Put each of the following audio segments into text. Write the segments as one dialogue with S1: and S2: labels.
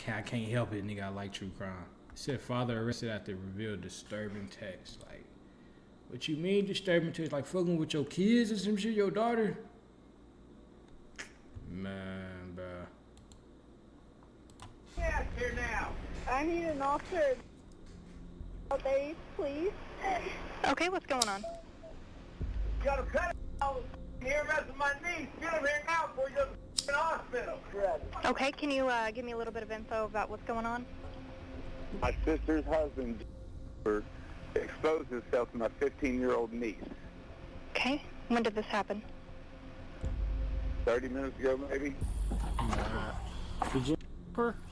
S1: can't help it, nigga. I like true crime. It said father arrested after revealed disturbing text. Like, what you mean disturbing text? Like fucking with your kids or some shit, your daughter? Man, bro.
S2: Yeah, here now.
S3: I need an officer. Days, please.
S4: Okay, what's going on?
S2: Got a cut out here messing my niece. Get him here now before you go to the hospital.
S4: Okay, can you give me a little bit of info about what's going on?
S5: My sister's husband exposed himself to my 15-year-old niece.
S4: Okay, when did this happen?
S5: 30 minutes ago, maybe.
S6: Did you?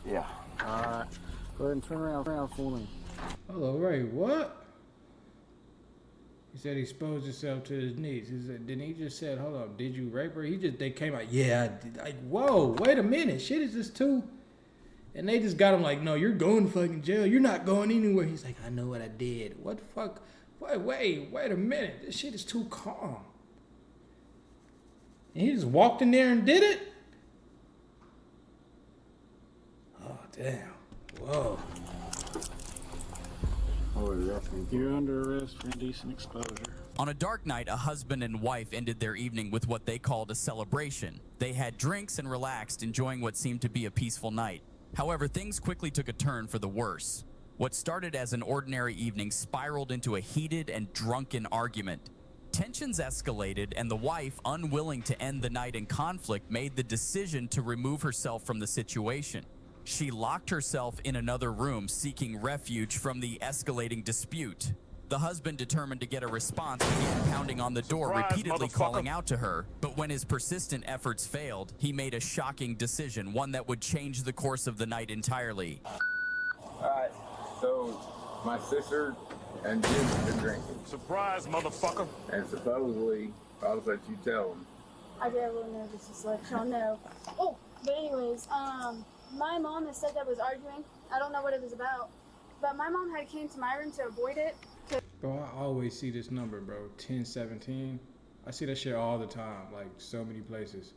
S5: Yeah.
S6: Alright. Go ahead and turn around for me.
S1: Hello, Ray, what? He said he exposed himself to his niece. He said, then he just said, hold up, did you rape her? They came out, yeah, I did. Like, whoa, wait a minute, shit, is this too? And they just got him like, no, you're going to fucking jail. You're not going anywhere. He's like, I know what I did. What the fuck? Wait a minute. This shit is too calm. And he just walked in there and did it? Oh, damn. Whoa.
S6: You're under arrest for indecent exposure.
S7: On a dark night, a husband and wife ended their evening with what they called a celebration. They had drinks and relaxed, enjoying what seemed to be a peaceful night. However, things quickly took a turn for the worse. What started as an ordinary evening spiraled into a heated and drunken argument. Tensions escalated, and the wife, unwilling to end the night in conflict, made the decision to remove herself from the situation. She locked herself in another room, seeking refuge from the escalating dispute. The husband, determined to get a response, began pounding on the door, repeatedly calling out to her. But when his persistent efforts failed, he made a shocking decision, one that would change the course of the night entirely.
S5: Alright, so my sister and Jim have been drinking.
S2: Surprise, motherfucker.
S5: And supposedly, I'll let you tell them.
S3: I get a little nervous just to let y'all know. Oh, but anyways, my mom has said that was arguing. I don't know what it was about. But my mom had came to my room to avoid it.
S1: Bro, I always see this number, bro. 1017. I see that shit all the time, like so many places.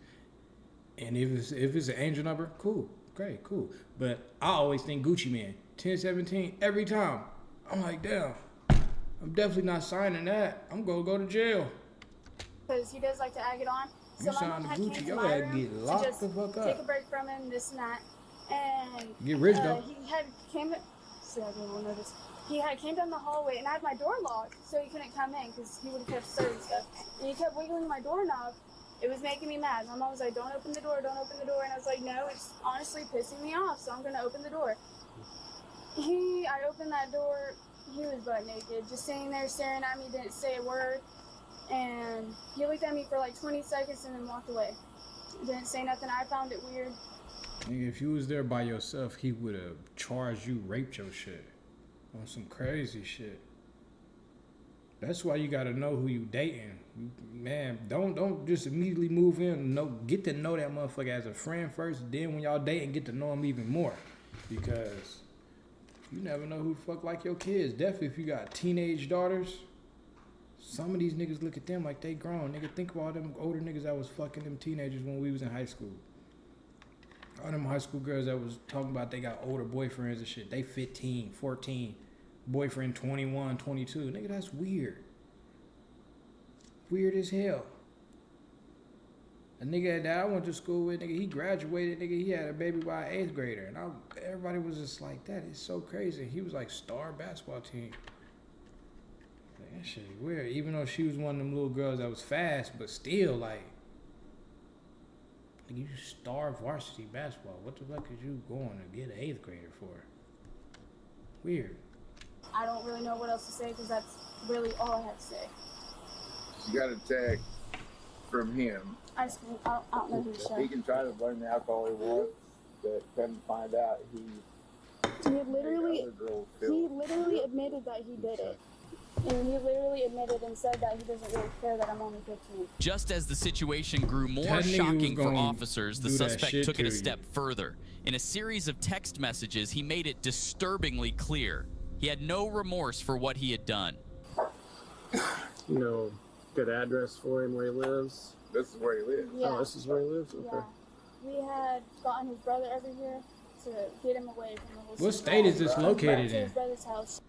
S1: And if it's an angel number, cool, great, cool. But I always think Gucci Man. 1017 every time. I'm like, damn. I'm definitely not signing that. I'm gonna go to jail.
S3: Because he does like to egg it on.
S1: You
S3: So my mom
S1: signed
S3: had
S1: Gucci,
S3: came to
S1: your
S3: my
S1: ass
S3: room
S1: get
S3: to
S1: locked
S3: just
S1: the fuck
S3: take a
S1: up.
S3: break from him, this and that. And
S1: Get rich though.
S3: he had came. See, I didn't notice. He had came down the hallway, and I had my door locked, so he couldn't come in because he would have kept serving stuff. And he kept wiggling my doorknob. It was making me mad. My mom was like, "Don't open the door, don't open the door," and I was like, "No, it's honestly pissing me off, so I'm gonna open the door." I opened that door. He was butt naked, just sitting there staring at me, didn't say a word, and he looked at me for like 20 seconds and then walked away. Didn't say nothing. I found it weird.
S1: Nigga, if you was there by yourself, he would have charged you, raped your shit. On some crazy shit. That's why you gotta know who you dating. Man, don't just immediately move in. No, get to know that motherfucker as a friend first. Then when y'all dating, get to know him even more. Because you never know who the fuck like your kids. Definitely if you got teenage daughters. Some of these niggas look at them like they grown. Nigga, think about all them older niggas that was fucking them teenagers when we was in high school. All them high school girls that was talking about they got older boyfriends and shit. They 15, 14. Boyfriend 21, 22. Nigga, that's weird. Weird as hell. A nigga that I went to school with, nigga, he graduated, nigga, he had a baby by an 8th grader. And everybody was just like, that is so crazy. He was like star basketball team. Like, that shit weird. Even though she was one of them little girls that was fast, but still, like, you star varsity basketball. What the fuck is you going to get an 8th grader for? Weird.
S3: I don't really know what else to say because that's really all I have to say.
S5: She got a text from him.
S3: I don't know who to show.
S5: He can try to blame the alcohol he wants, but come find out he
S3: literally admitted that he did it. And he literally admitted and said that he doesn't really care that I'm only 15.
S7: Just as the situation grew more shocking for officers, the suspect took it a step further. In a series of text messages, he made it disturbingly clear. He had no remorse for what he had done.
S6: You know, good address for him where he lives?
S5: This is where he lives.
S3: Yeah.
S6: Oh, this is where he lives? Okay.
S3: Yeah. We had gotten his brother over here to get him away from the whole
S1: What state is this located
S3: to his
S1: in?
S3: brother's house.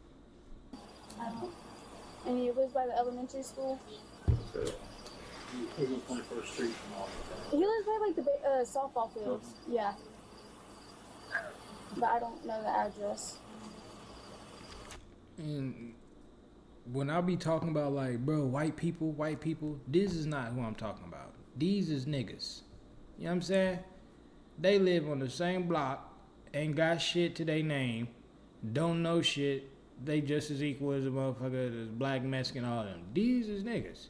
S3: And he lives by the elementary school.
S6: Okay.
S3: He lives by like the softball fields. Yeah. But I don't know the address.
S1: And when I be talking about like, bro, white people, this is not who I'm talking about. These is niggas. You know what I'm saying? They live on the same block, ain't got shit to their name, don't know shit. They just as equal as a motherfucker as black, Mexican, all them. These is niggas.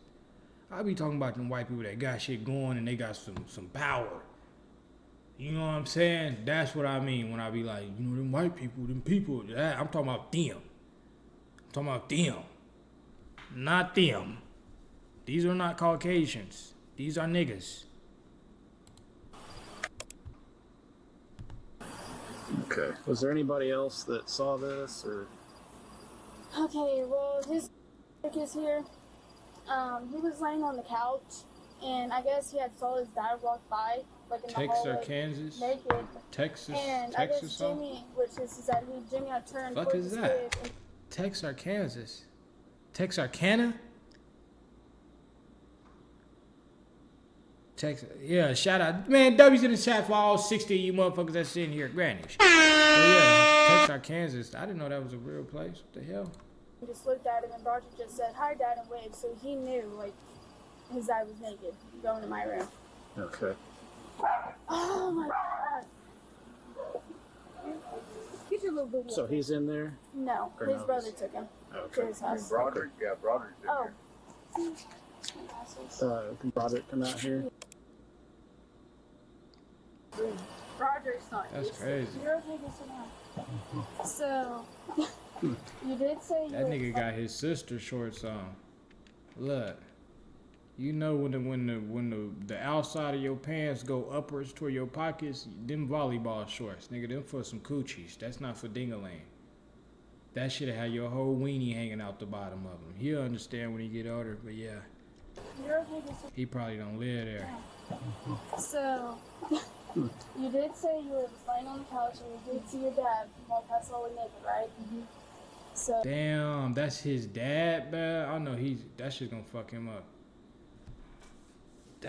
S1: I be talking about them white people that got shit going and they got some power. You know what I'm saying? That's what I mean when I be like, you know, them white people, them people. I'm talking about them. I'm talking about them. Not them. These are not Caucasians. These are niggas.
S6: Okay. Was there anybody else that saw this, or?
S3: Okay, well, his is here. He was laying on the couch, and I guess he had saw his dad walk by, like in the hallway,
S1: Texarkansas?
S3: naked.
S1: Texas?
S3: And I
S1: Texas
S3: guess
S1: something?
S3: Jimmy, which is that Jimmy had turned
S1: Fuck
S3: towards
S1: is
S3: his
S1: that?
S3: kid.
S1: Texarkansas? Texarkana? Texas. Yeah, shout out. Man, W's in the chat for all 60 of you motherfuckers that's sitting here. Granny. But yeah, Texarkansas. I didn't know that was a real place. What the hell?
S3: He just looked at him, and Roger just said, "Hi, Dad," and waved. So he knew, like, his dad was naked, going to my room.
S6: Okay.
S3: Oh my God. Get your little video.
S6: So he's in there?
S3: No,
S6: Or
S3: his
S6: no?
S3: brother took him to
S6: Okay.
S3: his house.
S5: Broderick, yeah, Broderick's in
S3: Oh.
S5: there.
S6: Can Broderick come out here?
S3: Roger's not.
S1: That's crazy.
S3: You're okay, just sit down. So, you did say
S1: That nigga got his sister shorts on. Look. You know when the outside of your pants go upwards toward your pockets, them volleyball shorts, nigga, them for some coochies. That's not for ding-a-ling. That shit'll have your whole weenie hanging out the bottom of him. He'll understand when he get older, but yeah,
S3: You're okay, just sit
S1: he probably don't live there.
S3: down. So, you did say you were laying on the couch and you did see your dad walk past all naked, right? So,
S1: Damn, that's his dad, man. I know that shit gonna fuck him up. He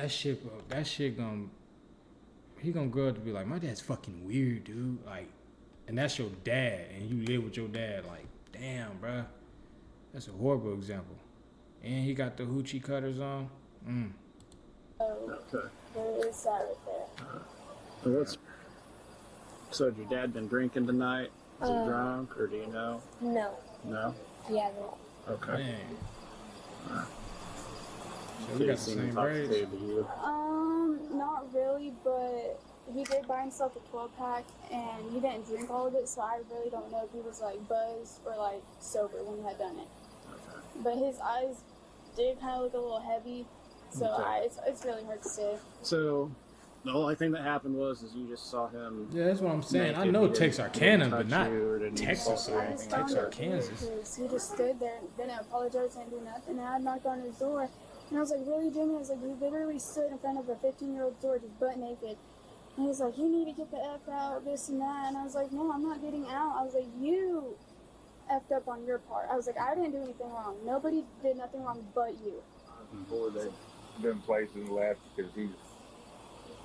S1: gonna grow up to be like, my dad's fucking weird, dude. Like, and that's your dad, and you live with your dad. Like, damn, bruh. That's a horrible example. And he got the hoochie cutters on.
S6: Okay.
S3: there is that right there.
S6: So had your dad been drinking tonight? Is he drunk, or do you know?
S8: No.
S6: No?
S8: Yeah.
S6: Okay.
S1: Man. So
S6: Did
S1: we
S6: he
S1: got the
S6: seem
S1: same braids.
S6: intoxicated to you?
S3: Not really, but he did buy himself a 12-pack, and he didn't drink all of it, so I really don't know if he was, like, buzzed or, like, sober when he had done it.
S6: Okay.
S3: But his eyes did kind of look a little heavy, so
S6: Okay.
S3: it's really hard to say.
S6: So the only thing that happened was you just saw him.
S1: Yeah, that's what I'm saying. I
S6: naked.
S1: know
S6: He didn't
S1: Texarkana, but
S6: touch
S1: not
S6: you or didn't
S1: Texas
S6: assault you
S1: or
S6: or
S3: I
S1: anything.
S3: just found it weird
S1: Texarkansas.
S3: because he just stood there, didn't apologize, didn't do nothing, and I knocked on his door. And I was like, really, Jimmy? I was like, you literally stood in front of a 15-year-old door just butt naked. And he's like, you need to get the F out, this and that. And I was like, no, I'm not getting out. I was like, you effed up on your part. I was like, I didn't do anything wrong. Nobody did nothing wrong but you.
S5: Before they've been placed and left because he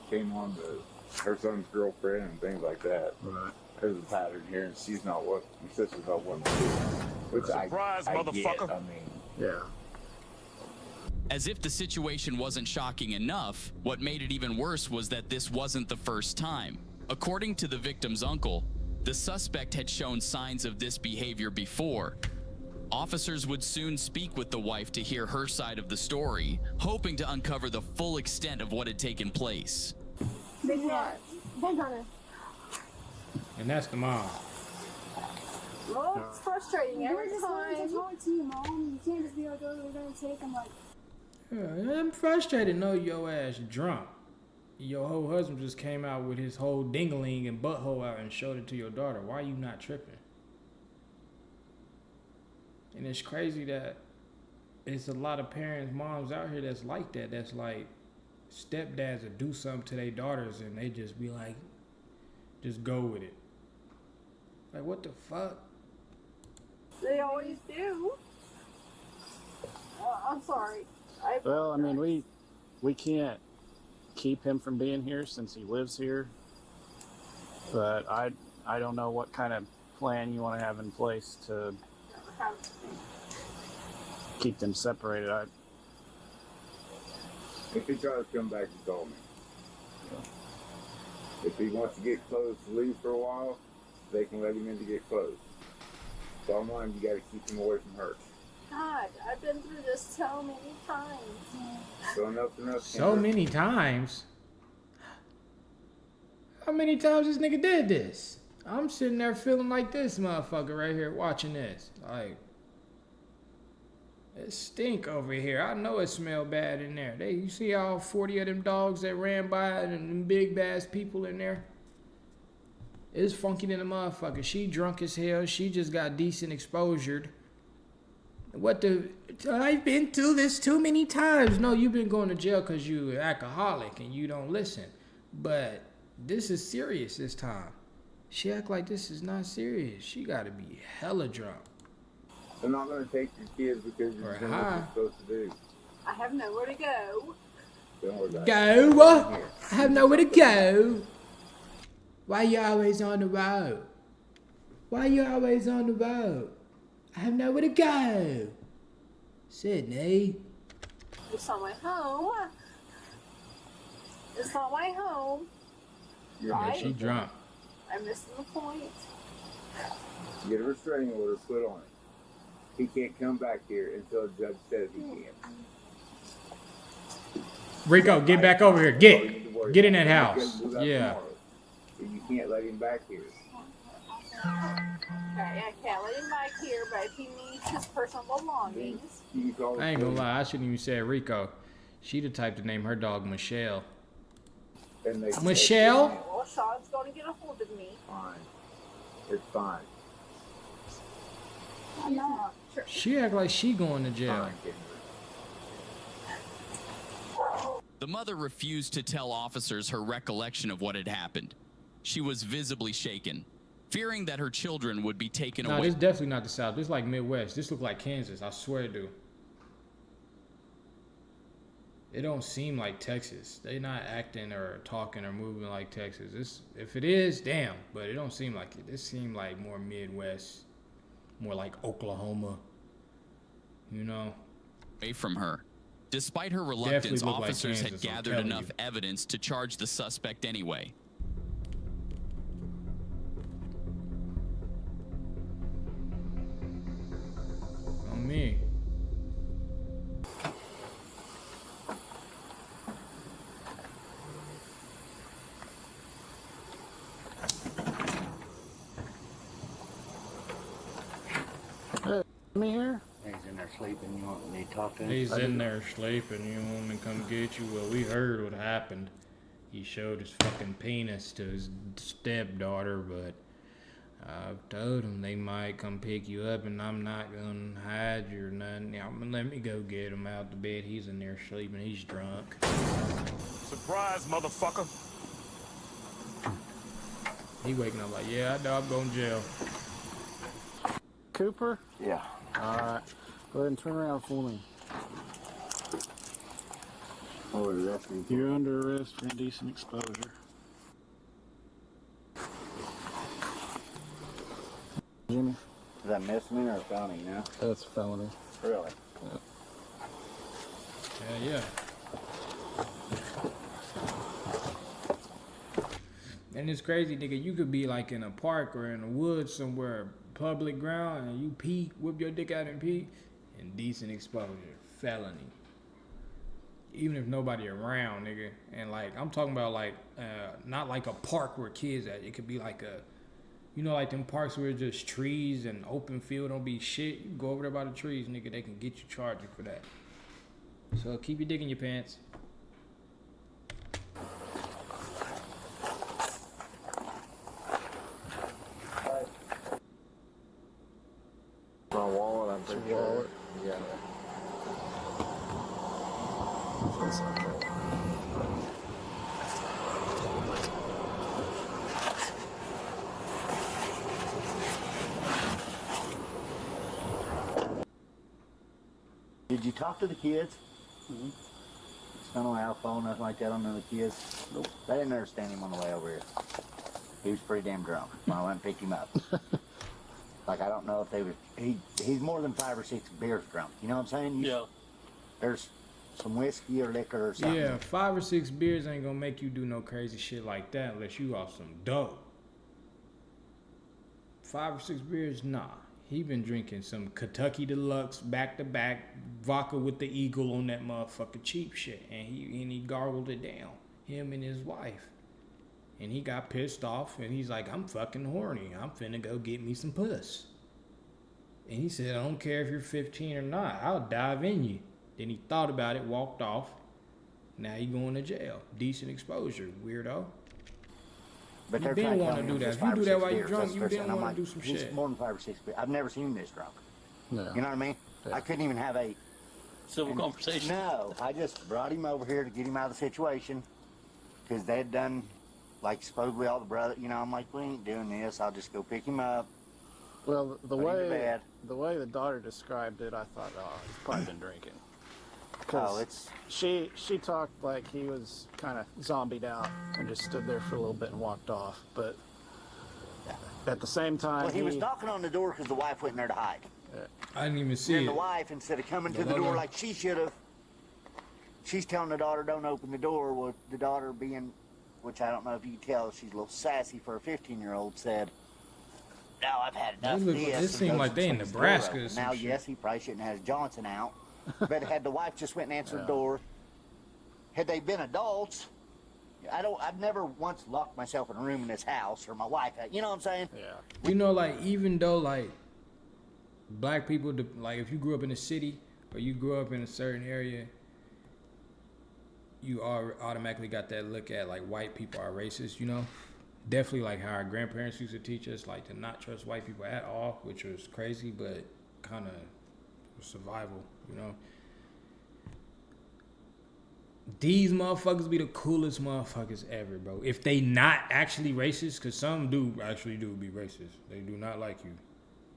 S5: came on to her son's girlfriend and things like that.
S6: Right.
S5: There's a pattern here, and she's not what my sister's not what. Which
S2: Surprise,
S5: I
S2: motherfucker.
S5: Get, I mean,
S6: Yeah.
S7: As if the situation wasn't shocking enough, what made it even worse was that this wasn't the first time. According to the victim's uncle, the suspect had shown signs of this behavior before. Officers would soon speak with the wife to hear her side of the story, hoping to uncover the full extent of what had taken place.
S3: Yeah. They got her.
S1: And that's the mom.
S3: Well, it's frustrating every time. I talk to you, Mom. You can't just be like, oh, we're going to take him. Like,
S1: Yeah, I'm frustrated. Know your ass drunk. Your whole husband just came out with his whole dingling and butthole out and showed it to your daughter. Why you not tripping? And it's crazy that it's a lot of parents, moms out here that's like that. That's like stepdads will do something to their daughters and they just be like, just go with it. Like, what the fuck?
S3: They always do. I'm sorry.
S6: Well, I mean, we can't keep him from being here since he lives here. But I don't know what kind of plan you want to have in place to keep them separated.
S5: If he tries to come back, he call me. If he wants to get close to leave for a while, they can let him in to get close. Bottom line, you got to keep him away from her.
S3: God, I've been through this so many times.
S5: So enough.
S1: So many times. How many times this nigga did this? I'm sitting there feeling like this motherfucker right here watching this. Like, it stink over here. I know it smell bad in there. You see all 40 of them dogs that ran by and them big ass people in there? It's funky than a motherfucker. She drunk as hell. She just got decent exposure. I've been through this too many times. No, you've been going to jail because you an alcoholic and you don't listen. But this is serious this time. She act like this is not serious. She got to be hella drunk.
S5: They're not going to take your kids because you're doing what you're supposed to do.
S3: I have nowhere to go.
S5: Don't worry about it.
S1: Go? I have nowhere to go. Why you always on the road? Why you always on the road? I have nowhere to go. Sydney.
S3: It's not my home. It's not my home.
S1: Yeah, she drunk.
S3: I'm missing the point.
S5: Get a restraining order put on it. He can't come back here until the judge says he can.
S1: Rico, get back over here. Get in that house. Yeah.
S5: You can't let him back here.
S3: Okay, I can't let him back here, but if he needs his personal belongings.
S1: I ain't gonna lie, I shouldn't even say Rico. She the type to name her dog Michelle. Michelle?
S3: Well, Sean's going to get a hold of me.
S5: Fine. It's fine.
S3: I'm not sure.
S1: She act like she going to jail.
S7: The mother refused to tell officers her recollection of what had happened. She was visibly shaken, fearing that her children would be taken away.
S1: No, this definitely not the South. This like Midwest. This look like Kansas. I swear it do. It don't seem like Texas. They not acting or talking or moving like Texas. If it is, damn. But it don't seem like it. This seem like more Midwest, more like Oklahoma. You know.
S7: Away from her. Despite her reluctance, officers
S1: like
S7: had gathered enough evidence to charge the suspect anyway.
S1: On me.
S6: Me here?
S8: He's in there sleeping. You want me to talk to him?
S1: He's in there sleeping. You want me to come get you? Well, we heard what happened. He showed his fucking penis to his stepdaughter, but I've told him they might come pick you up, and I'm not gonna hide you or nothing. I'm gonna let me go get him out the bed. He's in there sleeping. He's drunk.
S9: Surprise, motherfucker.
S1: He waking up like, yeah, I know I'm going to jail.
S6: Cooper?
S8: Yeah.
S6: Alright. Go ahead and turn around for me.
S8: Oh, arrest me.
S6: You're under arrest for indecent exposure. Jimmy?
S8: Is that misdemeanor or felony, you know?
S6: That's a felony.
S8: Really?
S1: Yeah. And it's crazy, nigga. You could be like in a park or in the woods somewhere, public ground, and you pee, whip your dick out and pee, indecent exposure, felony. Even if nobody around, nigga. And like, I'm talking about like, not like a park where kids at. It could be like a, you know, like them parks where it's just trees and open field, don't be shit. You go over there by the trees, nigga, they can get you charged for that. So keep your dick in your pants.
S5: My wallet, I'm pretty sure. Yeah.
S8: Did you talk to the kids? Mm-hmm. Spent on alcohol, nothing like that on the kids? Nope. They didn't understand him on the way over here. He was pretty damn drunk when I went and picked him up. Like, I don't know if they was... He's more than 5 or 6 beers drunk. You know what I'm saying?
S6: Yeah.
S8: There's some whiskey or liquor or something.
S1: Yeah, 5 or 6 beers ain't gonna make you do no crazy shit like that unless you off some dope. 5 or 6 beers, nah. He been drinking some Kentucky Deluxe back-to-back vodka with the eagle on that motherfucker cheap shit. And he gargled it down. Him and his wife. And he got pissed off and he's like, I'm fucking horny. I'm finna go get me some puss. And he said, I don't care if you're 15 or not. I'll dive in you. Then he thought about it, walked off. Now he going to jail. Decent exposure, weirdo.
S8: But
S1: you didn't want to do that. If you do that while you're drunk, you didn't want to do some
S8: he's
S1: shit.
S8: More than 5 or 6 beers. I've never seen him this drunk.
S6: No.
S8: You know what I mean? Yeah. I couldn't even have a
S10: civil conversation.
S8: No, I just brought him over here to get him out of the situation because they had done, like, supposedly all the brother. You know, I'm like, we ain't doing this. I'll just go pick him up.
S6: Well, the way the daughter described it, I thought, oh, he's probably been drinking. Because she talked like he was kind of zombied out and just stood there for a little bit and walked off. But at the same time,
S8: well, he was knocking on the door because the wife went in there to hide.
S1: I didn't even see
S8: and
S1: it.
S8: The wife, instead of coming to the door like she should have, she's telling the daughter, don't open the door. Well, the daughter being, which I don't know if you can tell, she's a little sassy for a 15-year-old, said, no, I've had enough of this.
S1: This seemed like they in Nebraska.
S8: Now, yes, he probably shouldn't have Johnson out. But had the wife just went and answered the door, had they been adults, I've never once locked myself in a room in this house, or my wife had, you know what I'm saying?
S1: Yeah. You know, like, even though, like, black people, like, if you grew up in a city or you grew up in a certain area, you automatically got that look at, like, white people are racist, you know? Definitely, like, how our grandparents used to teach us, like, to not trust white people at all, which was crazy, but kind of survival, you know? These motherfuckers be the coolest motherfuckers ever, bro. If they not actually racist, because some do actually be racist. They do not like you.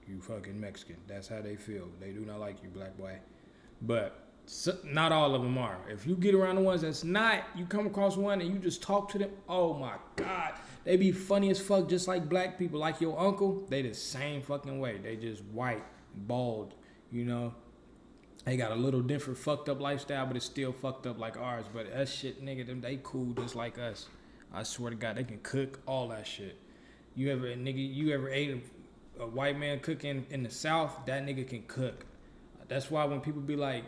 S1: You fucking Mexican. That's how they feel. They do not like you, black boy. But not all of them are. If you get around the ones that's not, you come across one and you just talk to them, oh my God. They be funny as fuck, just like black people. Like your uncle, they the same fucking way. They just white, bald, you know. They got a little different fucked up lifestyle, but it's still fucked up like ours. But that shit, nigga, them they cool just like us. I swear to God, they can cook all that shit. You ever ate a white man cooking in the South? That nigga can cook. That's why when people be like,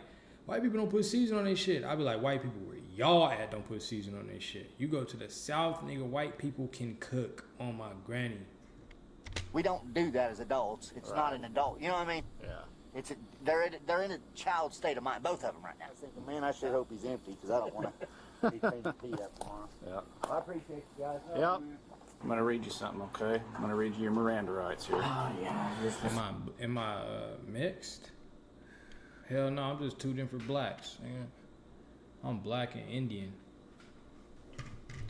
S1: white people don't put seasoning on their shit, I be like, white people where y'all at don't put seasoning on their shit. You go to the South, nigga, white people can cook on my granny.
S8: We don't do that as adults. It's not an adult. You know what I mean? Yeah. They're in a child state of mind, both of them right now. I was thinking, man, I sure hope he's empty because I don't want to be cleaning pee up tomorrow.
S6: Yeah.
S8: Well, I appreciate you guys.
S6: Yep. I'm going to read you something, okay? I'm going to read you your Miranda rights here.
S8: Oh, yeah.
S1: Am I mixed? Hell no, I'm just 2 different blacks. Nigga. I'm black and Indian.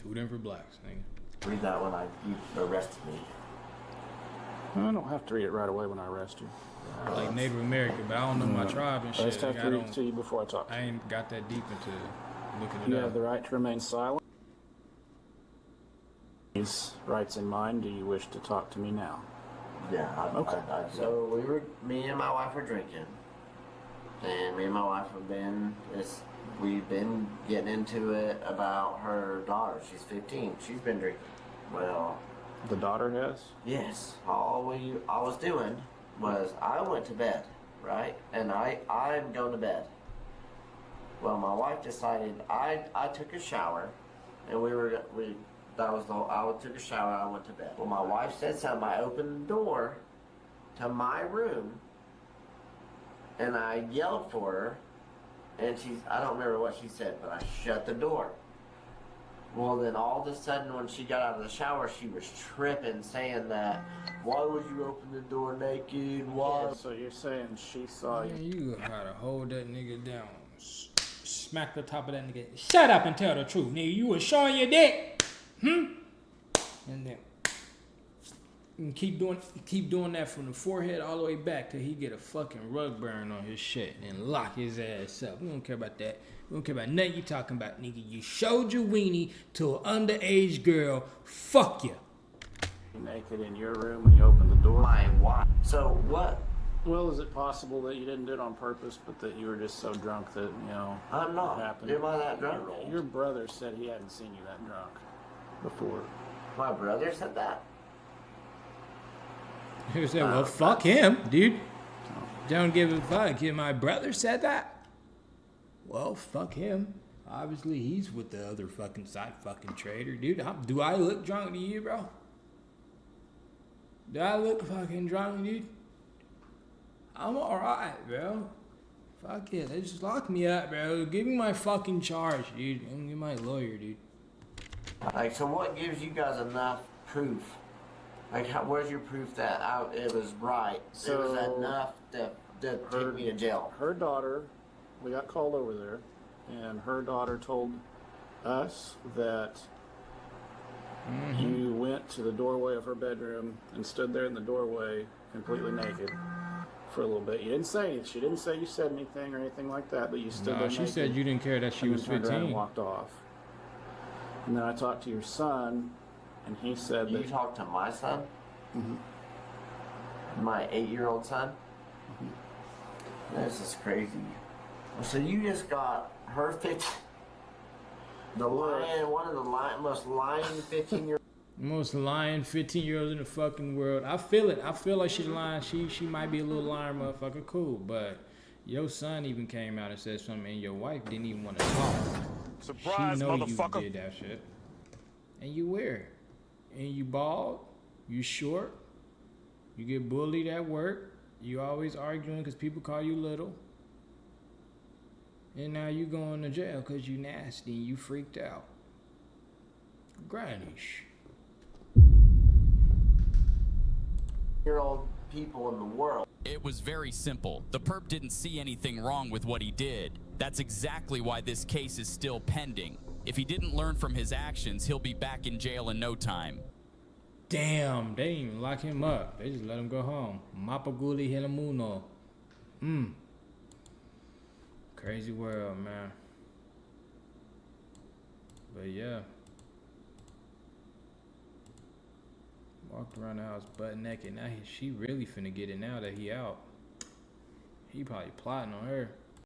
S1: 2 different blacks. Nigga.
S11: Read that when you arrested me.
S6: I don't have to read it right away when I arrest you.
S1: Like Native American, but I don't know my tribe and shit.
S6: I just have to read it to you before I talk to you.
S1: I ain't got that deep into looking it up.
S6: You have the right to remain silent. These rights in mind, do you wish to talk to me now?
S11: Yeah.
S6: Okay.
S11: So me and my wife were drinking, and me and my wife we've been getting into it about her daughter. She's 15. She's been drinking. Well,
S6: the daughter has?
S11: Yes. All I was doing was I went to bed, right? And I'm going to bed. Well, my wife decided I took a shower, and I took a shower, I went to bed. Well, my wife said something, I opened the door to my room, and I yelled for her, and I don't remember what she said, but I shut the door. Well, then all of a sudden when she got out of the shower, she was tripping, saying that, why would you open the door naked? Why?
S6: Yeah, so you're saying she saw you?
S1: Man, you gotta hold that nigga down. Smack the top of that nigga. Shut up and tell the truth, nigga. You was showing your dick. And then And keep doing that from the forehead all the way back till he get a fucking rug burn on his shit and lock his ass up. We don't care about that. We don't care about nothing you talking about, nigga. You showed your weenie to an underage girl. Fuck you.
S6: Naked in your room when you opened the door.
S11: My wife. So what?
S6: Well, is it possible that you didn't do it on purpose, but that you were just so drunk that, you know,
S11: I'm not.
S6: it happened?
S11: Am I that drunk?
S6: Your brother said he hadn't seen you that drunk before.
S11: My brother said that?
S1: He said, well, fuck him, dude. Don't give a fuck. Yeah, my brother said that? Well, fuck him. Obviously, he's with the other fucking side fucking trader. Dude, do I look drunk to you, bro? Do I look fucking drunk, dude? I'm alright, bro. Fuck it. They just lock me up, bro. Give me my fucking charge, dude. I'm gonna get my lawyer, dude.
S11: Like, so what gives you guys enough proof? Like, where's your proof that it was right?
S6: So,
S11: it was enough to take me to jail.
S6: Her daughter, we got called over there, and her daughter told us that you went to the doorway of her bedroom and stood there in the doorway completely naked for a little bit. You didn't say, she didn't say you said anything or anything like that, but you stood there naked.
S1: She said you didn't care that she was 15.
S6: And walked off. And then I talked to your son, and he said that...
S11: You talked to my son?
S6: Mm-hmm.
S11: My 8-year-old son?
S6: Mm-hmm.
S11: This is crazy. So you just got her 15... The lion, one of the most lying 15-year-olds.
S1: Most lying 15-year-olds in the fucking world. I feel it. I feel like she's lying. She might be a little lying motherfucker. Cool. But your son even came out and said something, and your wife didn't even want to talk.
S9: Surprise,
S1: she know
S9: motherfucker.
S1: You did that shit. And you weird. And you bald. You short. You get bullied at work. You always arguing because people call you little. And now you going to jail because you nasty and you freaked out. Grannish.
S11: Year-old people in the world.
S7: It was very simple. The perp didn't see anything wrong with what he did. That's exactly why this case is still pending. If he didn't learn from his actions, he'll be back in jail in no time.
S1: Damn, they didn't even lock him up. They just let him go home. Mapaguli Helamuno. Crazy world, man. But yeah. Walked around the house butt naked. Now she really finna get it now that he out. He probably plotting on her.